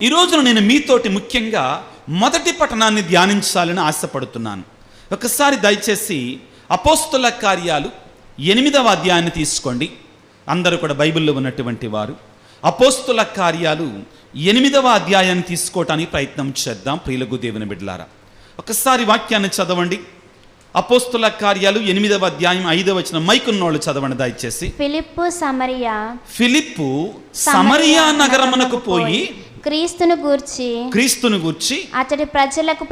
ఈ రోజున నేను మీతోటి ముఖ్యంగా మొదటి పట్టణాన్ని ధ్యానించాలని ఆశపడుతున్నాను. ఒకసారి దయచేసి అపోస్తుల కార్యాలు 8వ అధ్యాయాన్ని తీసుకోండి. అందరూ కూడా బైబిల్లో ఉన్నటువంటి వారు అపోస్తుల కార్యాలు 8వ అధ్యాయాన్ని తీసుకోవటానికి ప్రయత్నం చేద్దాం. ప్రియులకు దేవుని బిడ్డలారా, ఒకసారి వాక్యాన్ని చదవండి. అపోస్తుల కార్యాలు 8వ అధ్యాయం 5వ వచనం. మైకున్నోళ్ళు చదవండి దయచేసి. ఫిలిప్పు సమరియా నగరమునకు పోయి క్రీస్తును గూర్చి అతడి ప్రజలకు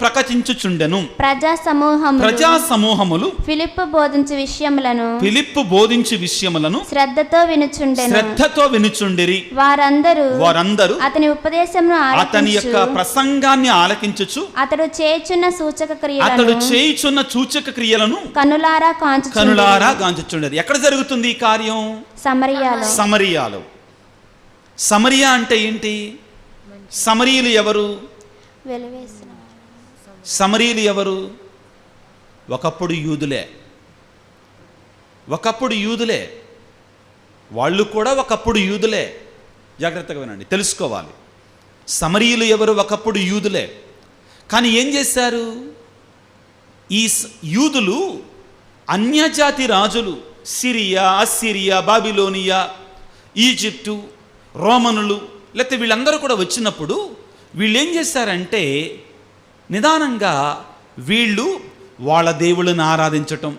ప్రకటించుచుండెను. ప్రజా సమూహములు ఫిలిప్పు బోధించు విషయములను శ్రద్ధతో వినుచుండిరి. వారందరూ అతని ఉపదేశమును అతని యొక్క ప్రసంగాన్ని ఆలకించుచు అతడు చేయుచున్న సూచక క్రియలను కనులారా గాంచుచుండెను. ఎక్కడ జరుగుతుంది ఈ కార్యం? సమరియాలో. సమరియా అంటే ఏంటి? సమరీయులు ఎవరు? ఒకప్పుడు యూదులే. వాళ్ళు కూడా ఒకప్పుడు యూదులే. జాగ్రత్తగా వినండి, తెలుసుకోవాలి. సమరీయులు ఎవరు? ఒకప్పుడు యూదులే. కానీ ఏం చేశారు? ఈ యూదులు అన్యజాతి రాజులు, సిరియా, అస్సిరియా, బాబిలోనియా, ఈజిప్టు, రోమనులు, లేకపోతే వీళ్ళందరూ కూడా వచ్చినప్పుడు వీళ్ళు ఏం చేశారంటే నిదానంగా వీళ్ళు వాళ్ళ దేవుళ్ళని ఆరాధించటం,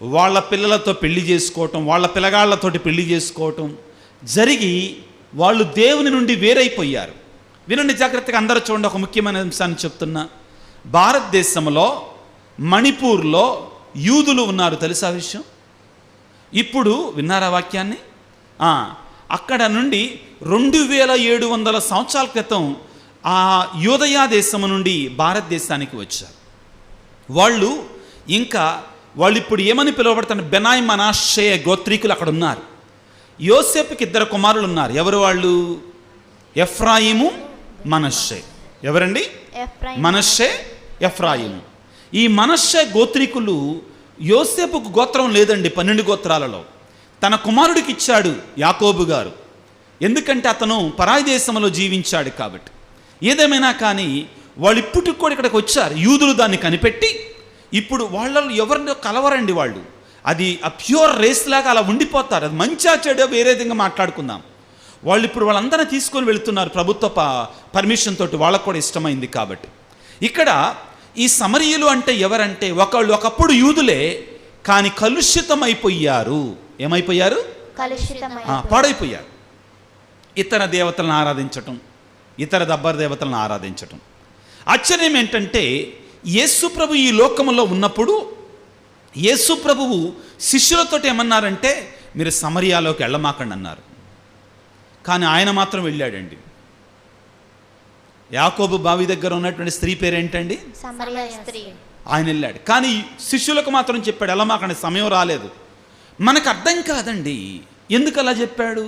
వాళ్ళ పిల్లలతో పెళ్లి చేసుకోవటం, వాళ్ళ పిల్లగాళ్లతోటి పెళ్లి చేసుకోవటం జరిగి వాళ్ళు దేవుని నుండి వేరైపోయారు. వినండి జాగ్రత్తగా, అందరూ చూడండి. ఒక ముఖ్యమైన అంశాన్ని చెప్తున్నా. భారతదేశంలో మణిపూర్లో యూదులు ఉన్నారు, తెలుసా విషయం? ఇప్పుడు విన్నారా వాక్యాన్ని? అక్కడ నుండి 2700 సంవత్సరాల క్రితం ఆ యూదయా దేశం నుండి భారతదేశానికి వచ్చారు. వాళ్ళు ఇప్పుడు ఏమని పిలువబడతారు? బెనాయ్ మనష్షే గోత్రీకులు అక్కడ ఉన్నారు. యోసేపుకి 2 కుమారులు ఉన్నారు. ఎవరు వాళ్ళు? ఎఫ్రాయిము, మనష్షే. ఎవరండి? మనష్షే, ఎఫ్రాయిము. ఈ మనష్షే గోత్రీకులు యోసేపుకు గోత్రం లేదండి 12 గోత్రాలలో. తన కుమారుడికి ఇచ్చాడు యాకోబు గారు. ఎందుకంటే అతను పరాయి దేశంలో జీవించాడు కాబట్టి. ఏదేమైనా కానీ వాళ్ళు ఇప్పటికి కూడా ఇక్కడికి వచ్చారు. యూదులు దాన్ని కనిపెట్టి ఇప్పుడు వాళ్ళలో ఎవరిని కలవరండి. వాళ్ళు అది ఆ ప్యూర్ రేస్ లాగా అలా ఉండిపోతారు. అది మంచిగా చెడో వేరే విధంగా మాట్లాడుకుందాం. వాళ్ళు ఇప్పుడు వాళ్ళందరినీ తీసుకొని వెళుతున్నారు ప్రభుత్వ పర్మిషన్ తోటి. వాళ్ళకు కూడా ఇష్టమైంది కాబట్టి. ఇక్కడ ఈ సమరీయులు అంటే ఎవరంటే ఒకప్పుడు యూదులే, కానీ కలుషితమైపోయారు. ఏమైపోయారు? పాడైపోయారు. ఇతర దేవతలను ఆరాధించటం, ఇతర దబ్బర దేవతలను ఆరాధించటం. ఆశ్చర్యం ఏంటంటే యేసు ప్రభు ఈ లోకములో ఉన్నప్పుడు యేసు ప్రభువు శిష్యులతో ఏమన్నారంటే మీరు సమరియాలోకి వెళ్ళమాకండి అన్నారు. కానీ ఆయన మాత్రం వెళ్ళాడండి. యాకోబు బావి దగ్గర ఉన్నటువంటి స్త్రీ పేరేంటండి? ఆయన వెళ్ళాడు. కానీ శిష్యులకు మాత్రం చెప్పాడు వెళ్ళమాకండి, సమయం రాలేదు. మనకు అర్థం కాదండి ఎందుకు అలా చెప్పాడు.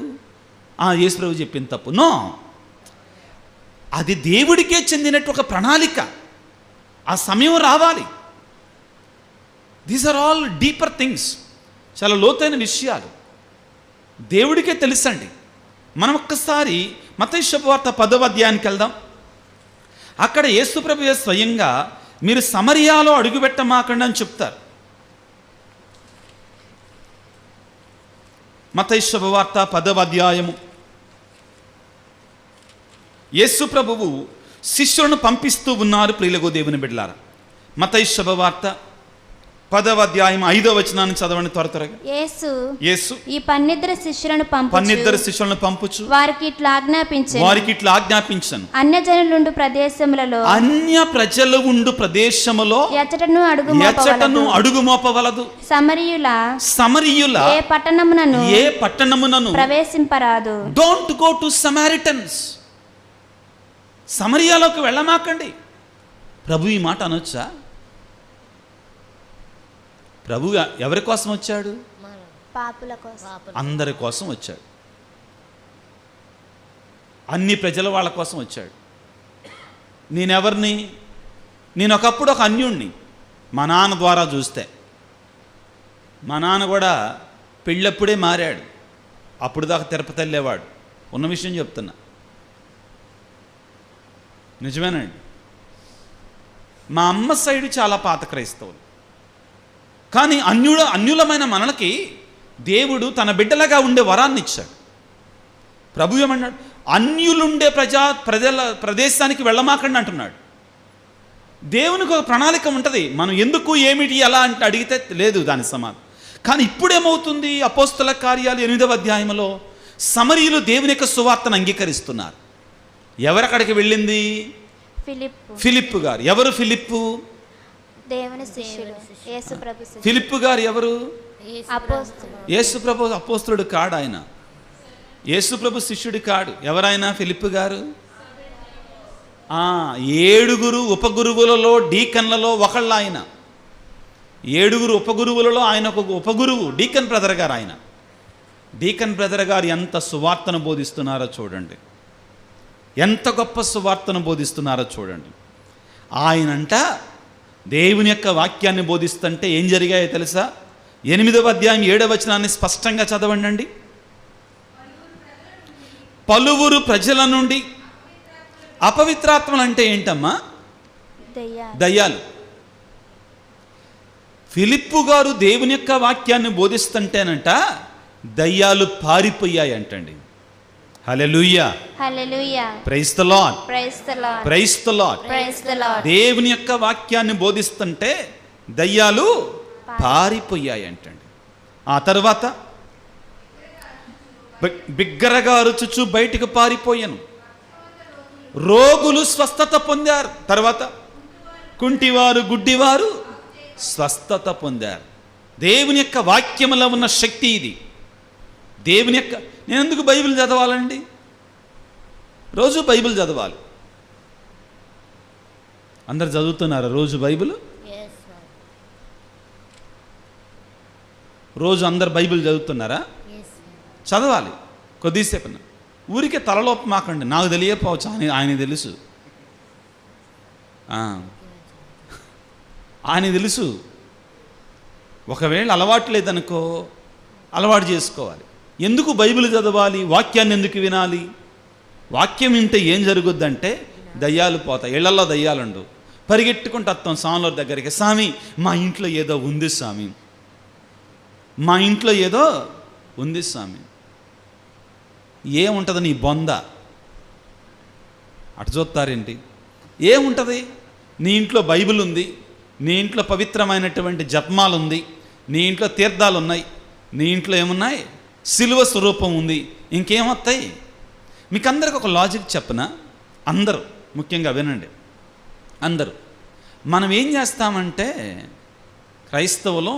యేసు ప్రభు చెప్పింది తప్పు. నో, అది దేవుడికే చెందినట్టు ఒక ప్రణాళిక. ఆ సమయం రావాలి. These are all deeper things. చాలా లోతైన విషయాలు దేవుడికే తెలుసండి. మనం ఒక్కసారి మత్తయి శుభవార్త 10వ అధ్యాయానికి వెళ్దాం. అక్కడ యేసు ప్రభువే స్వయంగా మీరు సమరియాలో అడుగుపెట్టమాకండి అని చెప్తారు. మత్తయి శుభవార్త 10వ అధ్యాయము. యేసు ప్రభువు శిష్యులను పంపిస్తూ ఉన్నారు. ప్రియులకు దేవుని బిడ్డలారా, మత్తయి శుభవార్త 10వ అధ్యాయం 5వ వచనాన్ని చదవండి త్వరగా. యేసు ఈ 12 శిష్యులను పంపుచు వారికి ఇట్లా ఆజ్ఞాపించను, అన్య ప్రజలు ఉండు ప్రదేశములో ఎచ్చటను అడుగుమోపవలదు. సమరియుల ఏ పట్టణమునను ప్రవేశింపరాదు. Don't go to Samaritans. సమరియాలోకి వెళ్ళమాకండి. ప్రభు ఈ మాట అనొచ్చా? ప్రభు ఎవరి కోసం వచ్చాడు? అందరి కోసం వచ్చాడు. అన్ని ప్రజల వాళ్ళ కోసం వచ్చాడు. నేనెవరిని? నేను ఒకప్పుడు ఒక అన్యుణ్ణి. మా నాన్న ద్వారా చూస్తే మా నాన్న కూడా పెళ్ళప్పుడే మారాడు. అప్పుడు దాకా తిరుపతి వెళ్ళేవాడు. ఉన్న విషయం చెప్తున్నా. నిజమేనండి. మా అమ్మ సైడు చాలా పాత క్రైస్తవులు, కానీ అన్యులమైన మనలకి దేవుడు తన బిడ్డలుగా ఉండే వరాన్ని ఇచ్చాడు. ప్రభు ఏమన్నాడు? అన్యులుండే ప్రదేశానికి వెళ్ళమాకండి అంటున్నాడు. దేవునికి ఒక ప్రణాళిక ఉంటుంది. మనం ఎందుకు ఏమిటి ఎలా అంటే అడిగితే లేదు దాని సమాధానం. కానీ ఇప్పుడేమవుతుంది? అపోస్తల కార్యాలు 8వ అధ్యాయంలో సమరీయులు దేవుని యొక్క సువార్తను అంగీకరిస్తున్నారు. ఎవరక్కడికి వెళ్ళింది? ఫిలిప్పు గారు. ఎవరు ఫిలిప్పు? దేవుని శిష్యుడు, యేసు ప్రభు శిష్యుడు. ఫిలిప్పు గారు ఎవరు? అపోస్తలుడు. యేసు ప్రభు అపోస్తలుడు కాడు ఆయన. యేసు ప్రభు శిష్యుడు కాడు. ఎవరైనా ఫిలిప్పు గారు? 7 ఉపగురువులలో డీకన్లలో ఒకళ్ళు ఆయన. 7 ఉపగురువులలో ఆయన ఒక ఉపగురువు, డీకన్ బ్రదర్ గారు. ఆయన డీకన్ బ్రదర్ గారు ఎంత సువార్తను బోధిస్తున్నారో చూడండి, ఎంత గొప్ప సువార్తను బోధిస్తున్నారో చూడండి. ఆయనంట దేవుని యొక్క వాక్యాన్ని బోధిస్తుంటే ఏం జరిగాయో తెలుసా? 8వ అధ్యాయం 7వ వచనాన్ని స్పష్టంగా చదవండి. పలువురు ప్రజల నుండి. అపవిత్రాత్మలు అంటే ఏంటమ్మా? దయ్యాలు. ఫిలిప్పు గారు దేవుని యొక్క వాక్యాన్ని బోధిస్తుంటేనంట దయ్యాలు పారిపోయాయి అంటండి. Hallelujah, hallelujah, praise the Lord, praise the Lord, praise the Lord, praise the Lord. దేవుని యొక్క వాక్యాన్ని బోధిస్తుంటే దయ్యాలు పారిపోయాయి అంటండి. ఆ తర్వాత బిగ్గరగా అరుచుచు బయటికి పారిపోయాను. రోగులు స్వస్థత పొందారు. తర్వాత కుంటివారు, గుడ్డివారు స్వస్థత పొందారు. దేవుని యొక్క వాక్యములో ఉన్న శక్తి ఇది. దేవుని యొక్క నేను ఎందుకు బైబిల్ చదవాలండి? రోజు బైబిల్ చదవాలి. అందరు చదువుతున్నారా రోజు బైబిల్? రోజు అందరు బైబిల్ చదువుతున్నారా? చదవాలి. కొద్దిసేపు ఊరికే తలలోపు మాకండి. నాకు తెలియకపోవచ్చు, ఆయన తెలుసు. ఆయన తెలుసు. ఒకవేళ అలవాటు లేదనుకో, అలవాటు చేసుకోవాలి. ఎందుకు బైబిల్ చదవాలి? వాక్యాన్ని ఎందుకు వినాలి? వాక్యం వింటే ఏం జరుగుద్దంటే దయ్యాలు పోతాయి. ఇళ్లలో దయ్యాలుండు. పరిగెట్టుకుంటూ వస్తాం స్వామివారి దగ్గరికి. స్వామి మా ఇంట్లో ఏదో ఉంది స్వామి, మా ఇంట్లో ఏదో ఉంది స్వామి. ఏముంటుంది నీ బొంద? అటు చూస్తారేంటి? ఏముంటుంది? నీ ఇంట్లో బైబిల్ ఉంది, నీ ఇంట్లో పవిత్రమైనటువంటి జపమాలు ఉంది, నీ ఇంట్లో తీర్థాలు ఉన్నాయి, నీ ఇంట్లో ఏమున్నాయి? సిలువ స్వరూపం ఉంది. ఇంకేమొస్తాయి? మీకు అందరికి ఒక లాజిక్ చెప్పనా? అందరూ ముఖ్యంగా వినండి. అందరూ మనం ఏం చేస్తామంటే క్రైస్తవులు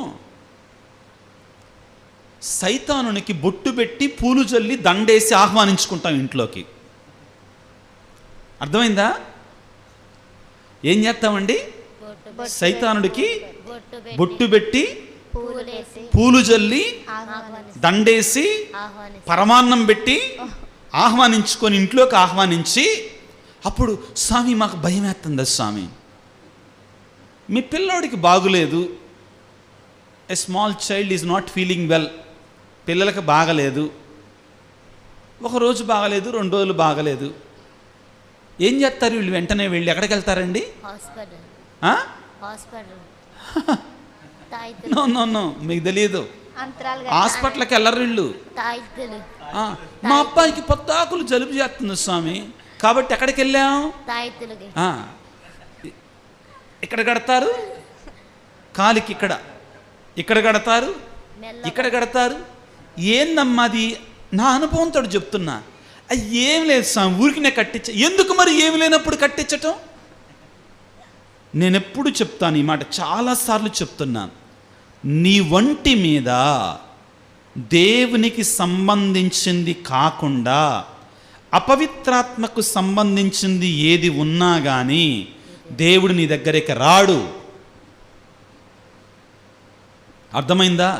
సైతానునికి బొట్టు పెట్టి పూలు జల్లి దండేసి ఆహ్వానించుకుంటాం ఇంట్లోకి. అర్థమైందా? ఏం చేస్తామండి? సైతానుడికి బొట్టు పెట్టి పూలు జల్లి దండేసి పరమాన్నం పెట్టి ఆహ్వానించుకొని ఇంట్లోకి ఆహ్వానించి అప్పుడు స్వామి మాకు భయం వేస్తుందా స్వామి, మీ పిల్లోడికి బాగులేదు, a small child is not feeling well, పిల్లలకు బాగలేదు, ఒకరోజు బాగలేదు, 2 రోజులు బాగలేదు. ఏం చేస్తారు వీళ్ళు? వెంటనే వెళ్ళి ఎక్కడికి వెళ్తారండి? నో మీకు తెలియదు. హాస్పిటల్కి వెళ్ళరు వీళ్ళు. మా అబ్బాయికి పొత్తాకులు జలుబు చేస్తుంది స్వామి, కాబట్టి ఎక్కడికి వెళ్ళాం? ఇక్కడ కడతారు కాలికి, ఇక్కడ కడతారు, ఇక్కడ కడతారు. ఏందమ్మాది? నా అనుభవంతో చెప్తున్నా. ఏం లేదు స్వామి, ఊరికినే కట్టించ. ఎందుకు మరి ఏమి లేనప్పుడు కట్టించటం? నేను ఎప్పుడు చెప్తాను ఈ మాట, చాలాసార్లు చెప్తున్నాను. నీ వంటి మీద దేవునికి సంబంధించింది కాకుండా అపవిత్రాత్మకు సంబంధించింది ఏది ఉన్నా కానీ దేవుడు నీ దగ్గరికి రాడు. అర్థమైందా?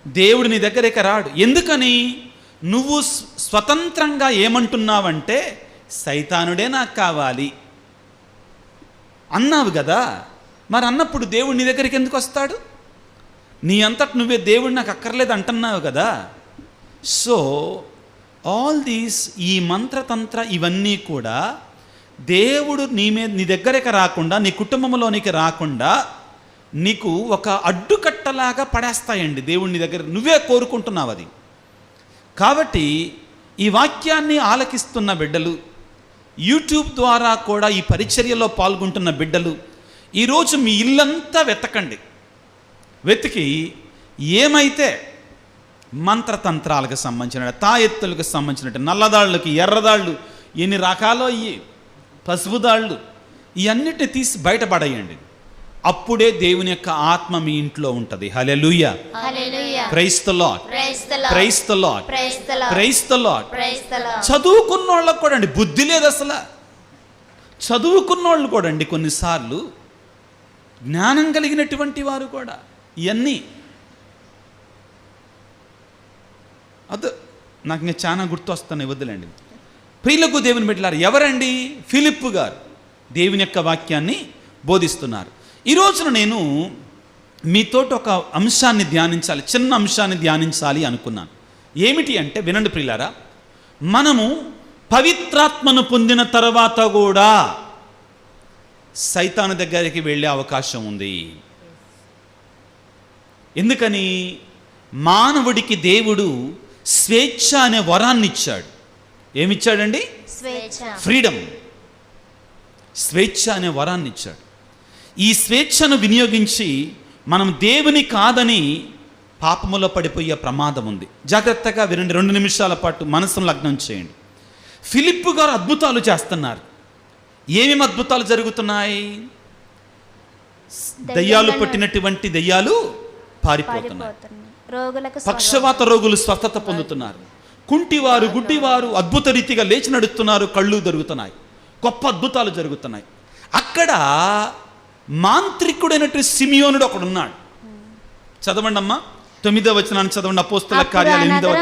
దేవుడు నీ దగ్గరికి రాడు. ఎందుకని? నువ్వు స్వతంత్రంగా ఏమంటున్నావంటే సైతానుడే నాకు కావాలి అన్నావు కదా. మరి అన్నప్పుడు దేవుడు నీ దగ్గరికి ఎందుకు వస్తాడు? నీ అంతట నువ్వే దేవుడు నాకు అక్కర్లేదు అంటున్నావు కదా. సో ఆల్ దీస్, ఈ మంత్రతంత్ర ఇవన్నీ కూడా దేవుడు నీ దగ్గరికి రాకుండా, నీ కుటుంబంలోనికి రాకుండా నీకు ఒక అడ్డుకట్టలాగా పడేస్తాయండి. దేవుడు నీ దగ్గర, నువ్వే కోరుకుంటున్నావు అది. కాబట్టి ఈ వాక్యాన్ని ఆలకిస్తున్న బిడ్డలు, యూట్యూబ్ ద్వారా కూడా ఈ పరిచర్యలో పాల్గొంటున్న బిడ్డలు, ఈరోజు మీ ఇల్లంతా వెతకండి. వెతికి ఏమైతే మంత్రతంత్రాలకు సంబంధించిన, తాయెత్తులకు సంబంధించిన, నల్లదాళ్ళకి, ఎర్రదాళ్ళు, ఎన్ని రకాలో ఈ పసుపుదాళ్ళు, ఇవన్నిటిని తీసి బయటపడేయండి. అప్పుడే దేవుని యొక్క ఆత్మ మీ ఇంట్లో ఉంటుంది. Hallelujah, praise the Lord, praise the Lord, praise the Lord. చదువుకున్న వాళ్ళకు కూడా అండి బుద్ధి లేదు అసలు. చదువుకున్న వాళ్ళు కూడా అండి కొన్నిసార్లు, జ్ఞానం కలిగినటువంటి వారు కూడా ఇవన్నీ నాకు ఇంకా చాలా గుర్తొస్తున్నాయి, వద్దులేండి. ప్రియులకు దేవుని బిడ్డలారు, ఎవరండి? ఫిలిప్పు గారు దేవుని యొక్క వాక్యాన్ని బోధిస్తున్నారు. ఈ రోజున నేను మీతోటి ఒక అంశాన్ని ధ్యానించాలి, చిన్న అంశాన్ని ధ్యానించాలి అనుకున్నాను. ఏమిటి అంటే, వినండి ప్రియులారా, మనము పవిత్రాత్మను పొందిన తర్వాత కూడా సైతాను దగ్గరికి వెళ్ళే అవకాశం ఉంది. ఎందుకని? మానవుడికి దేవుడు స్వేచ్ఛ అనే వరాన్ని ఇచ్చాడు. ఏమిచ్చాడండి? ఫ్రీడమ్, స్వేచ్ఛ అనే వరాన్ని ఇచ్చాడు. ఈ స్వేచ్ఛను వినియోగించి మనం దేవుని కాదని పాపములో పడిపోయే ప్రమాదం ఉంది. జాగ్రత్తగా వినండి, 2 నిమిషాల పాటు మనసును లగ్నం చేయండి. ఫిలిప్పు గారు అద్భుతాలు చేస్తున్నారు. ఏమేమి అద్భుతాలు జరుగుతున్నాయి? దయ్యాలు పట్టినటువంటి దయ్యాలు పారిపోతున్నాయి, పక్షవాత రోగులు స్వస్థత పొందుతున్నారు, కుంటివారు, గుడ్డివారు అద్భుత రీతిగా లేచి నడుస్తున్నారు, కళ్ళు జరుగుతున్నాయి, గొప్ప అద్భుతాలు జరుగుతున్నాయి. అక్కడ మాంత్రికుడైనటువంటి సిమియోనుడు ఒకడు ఉన్నాడు. చదవండి అమ్మా, 9వ వచనాన్ని చదవండి. అపోస్తల కార్యాలు 8వ.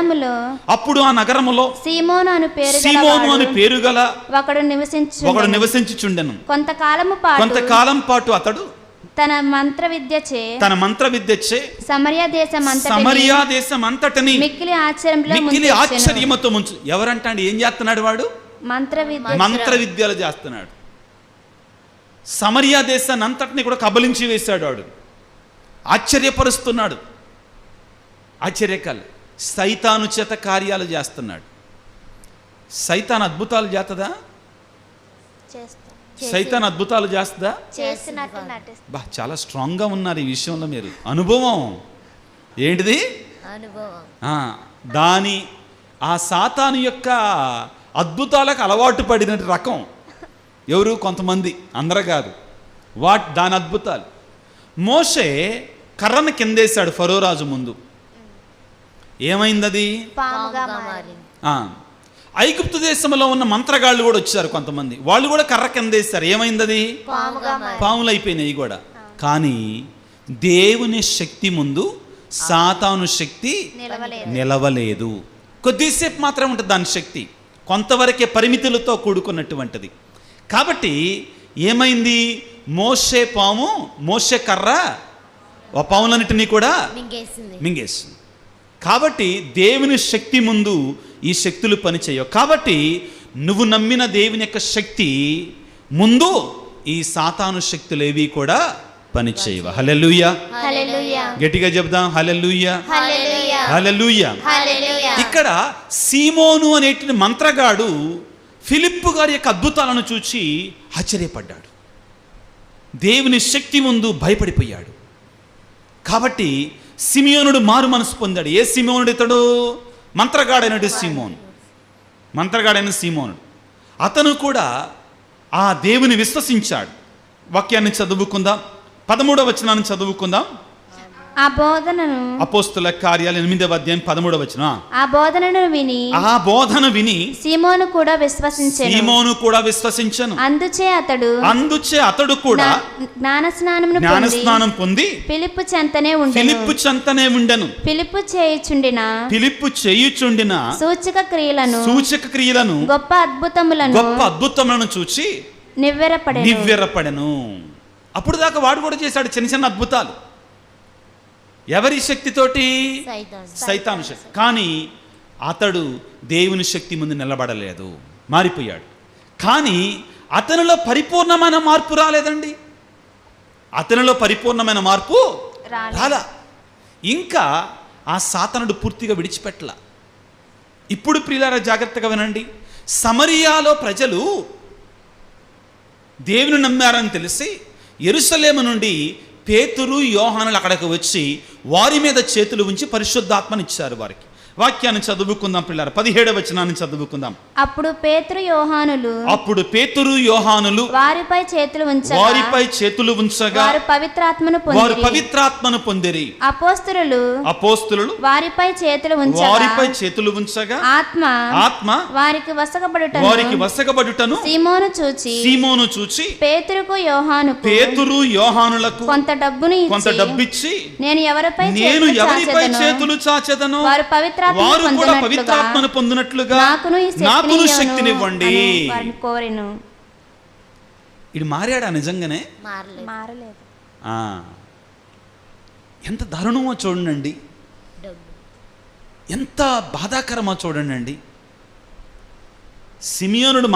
అప్పుడు ఆ నగరములో సీమోను అని పేరు గల ఒకడు నివసించుచుండెను. కొంతకాలం పాటు అతడు తన మంత్ర విద్యచే సమరియా దేశమంతటిని మిక్కిలి ఆశ్చర్యముతో ముంచు. ఎవరంటే ఏం చేస్తున్నాడు వాడు? మంత్ర విద్యలు చేస్తున్నాడు. సమరియా దేశాన్ని అంతటిని కూడా కబలించి వేశాడు వాడు. ఆశ్చర్యపరుస్తున్నాడు. ఆశ్చర్యకాలు సైతాను చేత కార్యాలు చేస్తున్నాడు. సైతాన్ అద్భుతాలు చేస్తుందా? సైతాన్ అద్భుతాలు చేస్తుందా? బా, చాలా స్ట్రాంగ్గా ఉన్నారు ఈ విషయంలో మీరు. అనుభవం ఏంటిది? దాని ఆ సాతాను యొక్క అద్భుతాలకు అలవాటు పడిన రకం ఎవరు? కొంతమంది, అందరూ కాదు. దాని అద్భుతాలు. మోషే కర్రను కిందేశాడు ఫరో రాజు ముందు. ఏమైంది? ఐగుప్తు దేశంలో ఉన్న మంత్రగాళ్ళు కూడా వచ్చారు కొంతమంది, వాళ్ళు కూడా కర్ర కిందేశారు. ఏమైంది? పాములు అయిపోయినాయి కూడా. కానీ దేవుని శక్తి ముందు సాతాను శక్తి నిలవలేదు. కొద్దిసేపు మాత్రం ఉంటుంది దాని శక్తి, కొంతవరకే పరిమితులతో కూడుకున్నటువంటిది. కాబట్టి ఏమైంది? మోషే కర్ర ఆ పాములన్నిటినీ కూడా మింగేసింది. కాబట్టి దేవుని శక్తి ముందు ఈ శక్తులు పనిచేయవు. కాబట్టి నువ్వు నమ్మిన దేవుని యొక్క శక్తి ముందు ఈ సాతాను శక్తులు ఏవి కూడా పనిచేయవు. హల్లెలూయా, గట్టిగా చెప్దాం. హల్లెలూయా, హల్లెలూయా. ఇక్కడ సీమోను అనేటి మంత్రగాడు ఫిలిప్పు గారి యొక్క అద్భుతాలను చూచి ఆశ్చర్యపడ్డాడు. దేవుని శక్తి ముందు భయపడిపోయాడు. కాబట్టి సిమియోనుడు మారు మనసు పొందాడు. ఏ సిమియోనుడు ఇతడు? మంత్రగాడైనడు సీమోనుడు. అతను కూడా ఆ దేవుని విశ్వసించాడు. వాక్యాన్ని చదువుకుందాం, 13వ వచనాన్ని చదువుకుందాం. ఆ బోధనను, అపోస్తల కార్యాలు 8వ అధ్యాయం 13వ వచనం. ఆ బోధన విని సీమోను కూడా విశ్వసించెను. అందుచే అతడు కూడా జ్ఞానస్నానం పొంది ఫిలిప్పు చెంతనే ఉండెను. ఫిలిప్పు చేయుచుండిన సూచక క్రియలను గొప్ప అద్భుతములను చూచి నివ్వెరపడెను. అప్పుడు దాకా వాడు కూడా చేశాడు చిన్న చిన్న అద్భుతాలు. ఎవరి శక్తితోటి? సైతాను శక్తి. కానీ అతడు దేవుని శక్తి ముందు నిలబడలేదు, మారిపోయాడు. కానీ అతనిలో పరిపూర్ణమైన మార్పు రాలేదండి. అతనిలో పరిపూర్ణమైన మార్పు రాలా. ఇంకా ఆ సాతానుడు పూర్తిగా విడిచిపెట్టల. ఇప్పుడు ప్రియులారా జాగ్రత్తగా వినండి. సమరియాలో ప్రజలు దేవుని నమ్మారని తెలిసి యెరూషలేము నుండి పేతురు యోహానులు అక్కడికి వచ్చి వారి మీద చేతులు ఉంచి పరిశుద్ధాత్మనిచ్చారు వారికి. వాక్యాన్ని చదువుకుందాం పిల్లలు, 17వ వచనాన్ని చదువుకుందాం. అప్పుడు పేతురు యోహానులు వారిపై చేతులు ఉంచగా వారు పవిత్రాత్మను పొందిరి. అపోస్తలులు వారిపై చేతులు ఉంచగా ఆత్మ వారికి వసగబడుటను సీమోను చూచి పేతురు యోహానులకు కొంత డబ్బిచ్చి నేను ఎవరిపై చేతులు చాచెదను వారు కూడా పవిత్రాత్మను పొందినట్లుగా నాకును శక్తినివ్వండి. ఇది మారాడా? నిజంగానే మారలేదు. ఎంత దారుణమో చూడండి, ఎంత బాధాకరమో చూడండి. సిమియోనుడు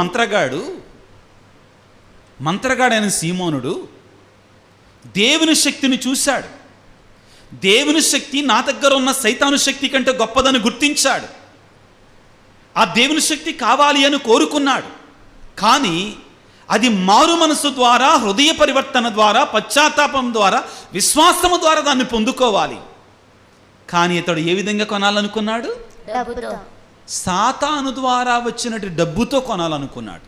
మంత్రగాడైన సీమోనుడు దేవుని శక్తిని చూశాడు. దేవుని శక్తి నా దగ్గర ఉన్న సైతాను శక్తి కంటే గొప్పదని గుర్తించాడు. ఆ దేవుని శక్తి కావాలి అని కోరుకున్నాడు. కానీ అది మారు మనసు ద్వారా, హృదయ పరివర్తన ద్వారా, పశ్చాత్తాపం ద్వారా, విశ్వాసము ద్వారా దాన్ని పొందుకోవాలి. కానీ ఇతడు ఏ విధంగా కొనాలనుకున్నాడు? సాతాను ద్వారా వచ్చినట్టు డబ్బుతో కొనాలనుకున్నాడు.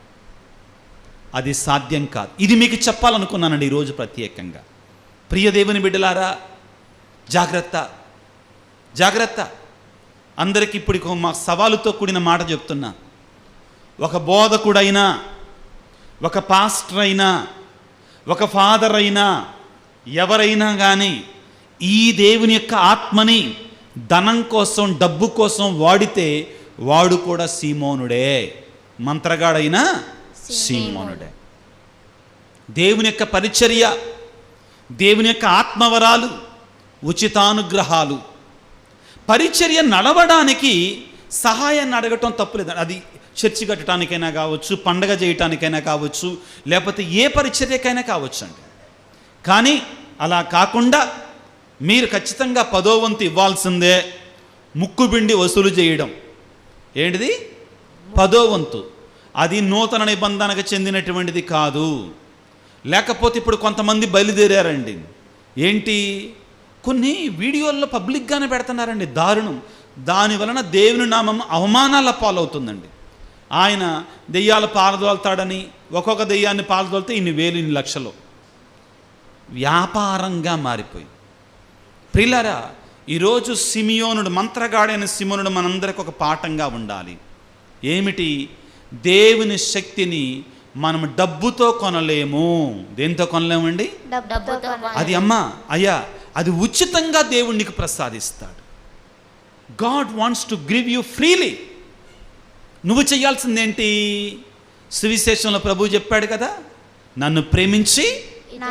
అది సాధ్యం కాదు. ఇది మీకు చెప్పాలనుకున్నానండి ఈరోజు ప్రత్యేకంగా. ప్రియ దేవుని బిడ్డలారా, జాగ్రత్త. అందరికి ఇప్పుడు మా సవాలుతో కూడిన మాట చెప్తున్నా. ఒక బోధకుడైనా, ఒక పాస్టర్ అయినా, ఒక ఫాదర్ అయినా, ఎవరైనా కానీ ఈ దేవుని యొక్క ఆత్మని ధనం కోసం, డబ్బు కోసం వాడితే వాడు కూడా సీమోనుడే. మంత్రగాడైనా సీమోనుడే. దేవుని యొక్క పరిచర్య, దేవుని యొక్క ఆత్మవరాలు, ఉచితానుగ్రహాలు, పరిచర్య నడవడానికి సహాయాన్ని అడగటం తప్పులేదు. అది చర్చి కట్టడానికైనా కావచ్చు, పండగ చేయటానికైనా కావచ్చు, లేకపోతే ఏ పరిచర్యకైనా కావచ్చు అండి. కానీ అలా కాకుండా మీరు ఖచ్చితంగా 10వ వంతు ఇవ్వాల్సిందే. ముక్కుబిండి వసూలు చేయడం ఏంటిది? 10వ వంతు. అది నూతన నిబంధనకు చెందినటువంటిది కాదు. లేకపోతే ఇప్పుడు కొంతమంది బయలుదేరారండి. ఏంటి? కొన్ని వీడియోల్లో పబ్లిక్గానే పెడుతున్నారండి, దారుణం. దాని వలన దేవుని నామం అవమానాల పాలవుతుందండి. ఆయన దెయ్యాలు పారదోలుతాడని, ఒక్కొక్క దెయ్యాన్ని పారదోలితే ఇన్ని వేలు, ఇన్ని లక్షలు వ్యాపారంగా మారిపోయి. ప్రియులారా, ఈరోజు సిమియోనుడు, మంత్రగాడైన సిమియోనుడు మనందరికి ఒక పాఠంగా ఉండాలి. ఏమిటి? దేవుని శక్తిని మనం డబ్బుతో కొనలేము. దేంతో కొనలేమండి? అది అయ్యా అది ఉచితంగా దేవునికి ప్రసాదిస్తాడు. God wants to give you freely. నువ్వు చేయాల్సిందేంటి? సువిశేషంలో ప్రభువు చెప్పాడు కదా, నన్ను ప్రేమించి నా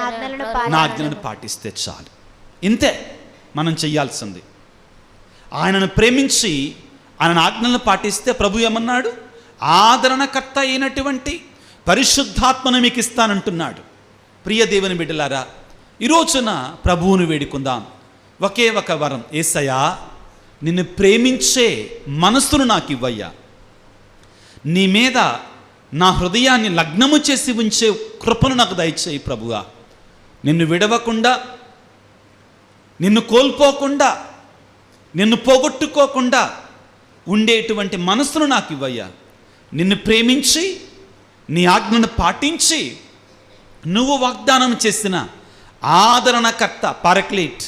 ఆజ్ఞలను పాటిస్తే చాలు. ఇంతే మనం చెయ్యాల్సింది. ఆయనను ప్రేమించి ఆయన ఆజ్ఞలను పాటిస్తే ప్రభు ఏమన్నాడు? ఆదరణకర్త అయినటువంటి పరిశుద్ధాత్మను మీకు ఇస్తానంటున్నాడు. ప్రియ దేవుని బిడ్డలారా, ఈ రోజున ప్రభువును వేడుకుందాం. ఒకే ఒక వరం, యేసయ్యా నిన్ను ప్రేమించే మనసును నాకు ఇవ్వయ్యా. నీ మీద నా హృదయాన్ని లగ్నము చేసి ఉంచే కృపను నాకు దయచేయి ప్రభువా. నిన్ను విడవకుండా, నిన్ను కోల్పోకుండా, నిన్ను పోగొట్టుకోకుండా ఉండేటువంటి మనసును నాకు ఇవ్వయ్యా. నిన్ను ప్రేమించి నీ ఆజ్ఞను పాటించి నువ్వు వాగ్దానం చేసిన ఆదరణకర్త, పారక్లీట్,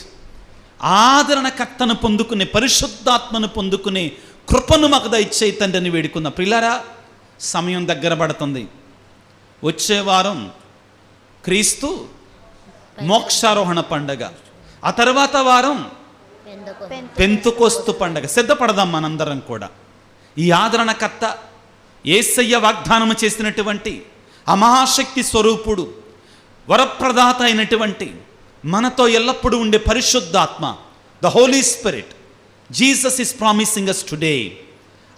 ఆదరణకర్తను పొందుకునే, పరిశుద్ధాత్మను పొందుకునే కృపను మాకు దయచేయి తండ్రిని వేడుకుందాం. ప్రియులారా, సమయం దగ్గర పడుతుంది. వచ్చే వారం క్రీస్తు మోక్షారోహణ పండగ, ఆ తర్వాత వారం పెంతుకోస్తు పండగ. సిద్ధపడదాం మనందరం కూడా. ఈ ఆదరణకర్త, యేసయ్య వాగ్దానము చేసినటువంటి ఆ మహాశక్తి స్వరూపుడు, వరప్రదాత అయినటువంటి, మనతో ఎల్లప్పుడూ ఉండే పరిశుద్ధాత్మ, the holy spirit, Jesus is promising us today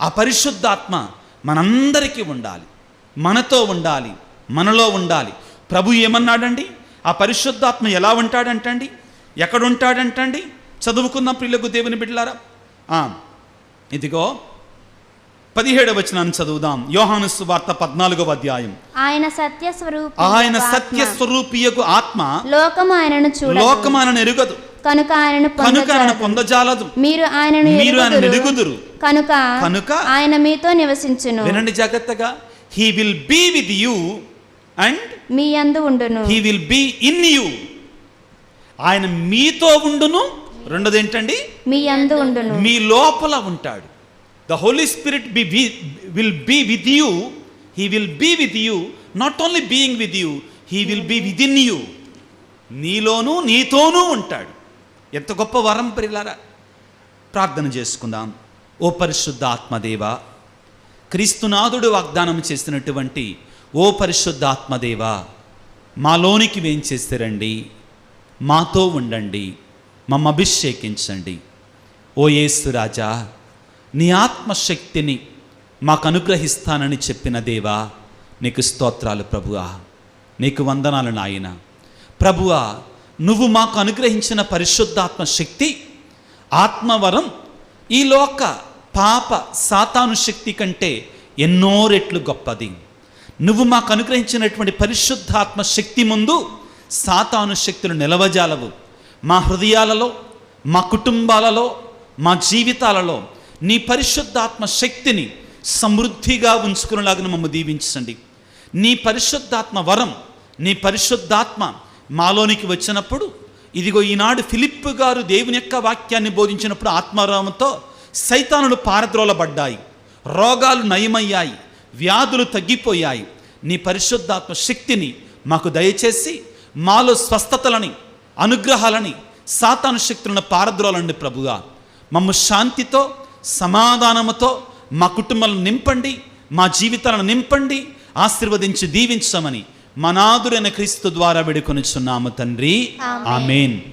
ఆ పరిశుద్ధాత్మ మనందరికీ ఉండాలి, మనతో ఉండాలి, మనలో ఉండాలి. ప్రభు ఏమన్నాడండి? ఆ పరిశుద్ధాత్మ ఎలా ఉంటాడంటండి? ఎక్కడ ఉంటాడంటండి? చదువుకుందాం ప్రియులకు దేవుని బిడ్డలారా. ఇదిగో 17వ వచనాన్ని చదువుదాం. యోహాను సువార్త 14వ అధ్యాయం. ఆయన సత్య స్వరూపియగు ఆత్మ లోకము ఆయనను ఎరుగదు, కనుక ఆయనను పొందజాలదు. మీరు ఆయనను ఎరుగుదురు, కనుక ఆయన మీతో నివసించును. వినండి జాగ్రత్తగా. He will be with you and మీ యందు ఉండును. He will be in you. ఆయన మీతో ఉండును. రెండోది ఏంటండి? మీ యందు ఉండును, మీ లోపల ఉంటాడు. The Holy Spirit will be with you. He will be with you. Not only being with you, He will be within you. నీలోనూ నీతోనూ ఉంటాడు. ఎంత గొప్ప వరం ప్రియులారా. ప్రార్థన చేసుకుందాం. ఓ పరిశుద్ధ ఆత్మదేవా, క్రీస్తునాథుడు వాగ్దానం చేసినటువంటి ఓ పరిశుద్ధ ఆత్మదేవా, మాలోనికి వేంచేస్తారండి, మాతో ఉండండి, మమ్మ అభిషేకించండి. ఓ యేసు రాజా, నీ ఆత్మశక్తిని మాకు అనుగ్రహిస్తానని చెప్పిన దేవా, నీకు స్తోత్రాలు ప్రభువా, నీకు వందనాలు నాయన. ప్రభువా, నువ్వు మాకు అనుగ్రహించిన పరిశుద్ధాత్మ శక్తి, ఆత్మవరం ఈ లోక పాప సాతాను శక్తి కంటే ఎన్నో రెట్లు గొప్పది. నువ్వు మాకు అనుగ్రహించినటువంటి పరిశుద్ధాత్మ శక్తి ముందు సాతాను శక్తులు నిలవజాలవు. మా హృదయాలలో, మా కుటుంబాలలో, మా జీవితాలలో నీ పరిశుద్ధాత్మ శక్తిని సమృద్ధిగా ఉంచుకునేలాగా మమ్మల్ని దీవించండి. నీ పరిశుద్ధాత్మ వరం, నీ పరిశుద్ధాత్మ మాలోనికి వచ్చినప్పుడు, ఇదిగో ఈనాడు ఫిలిప్పు గారు దేవుని యొక్క వాక్యాన్ని బోధించినప్పుడు ఆత్మారామంతో సైతానులు పారద్రోలబడ్డాయి, రోగాలు నయమయ్యాయి, వ్యాధులు తగ్గిపోయాయి. నీ పరిశుద్ధాత్మ శక్తిని మాకు దయచేసి మాలో స్వస్థతలని, అనుగ్రహాలని, సాతాను శక్తులను పారద్రోలండి ప్రభుగా. మమ్మ శాంతితో, సమాధానముతో మా కుటుంబాలను నింపండి, మా జీవితాలను నింపండి, ఆశీర్వదించి దీవించమని మనాదురైన క్రీస్తు ద్వారా వేడుకొనుచున్నాము తండ్రి. ఆమేన్.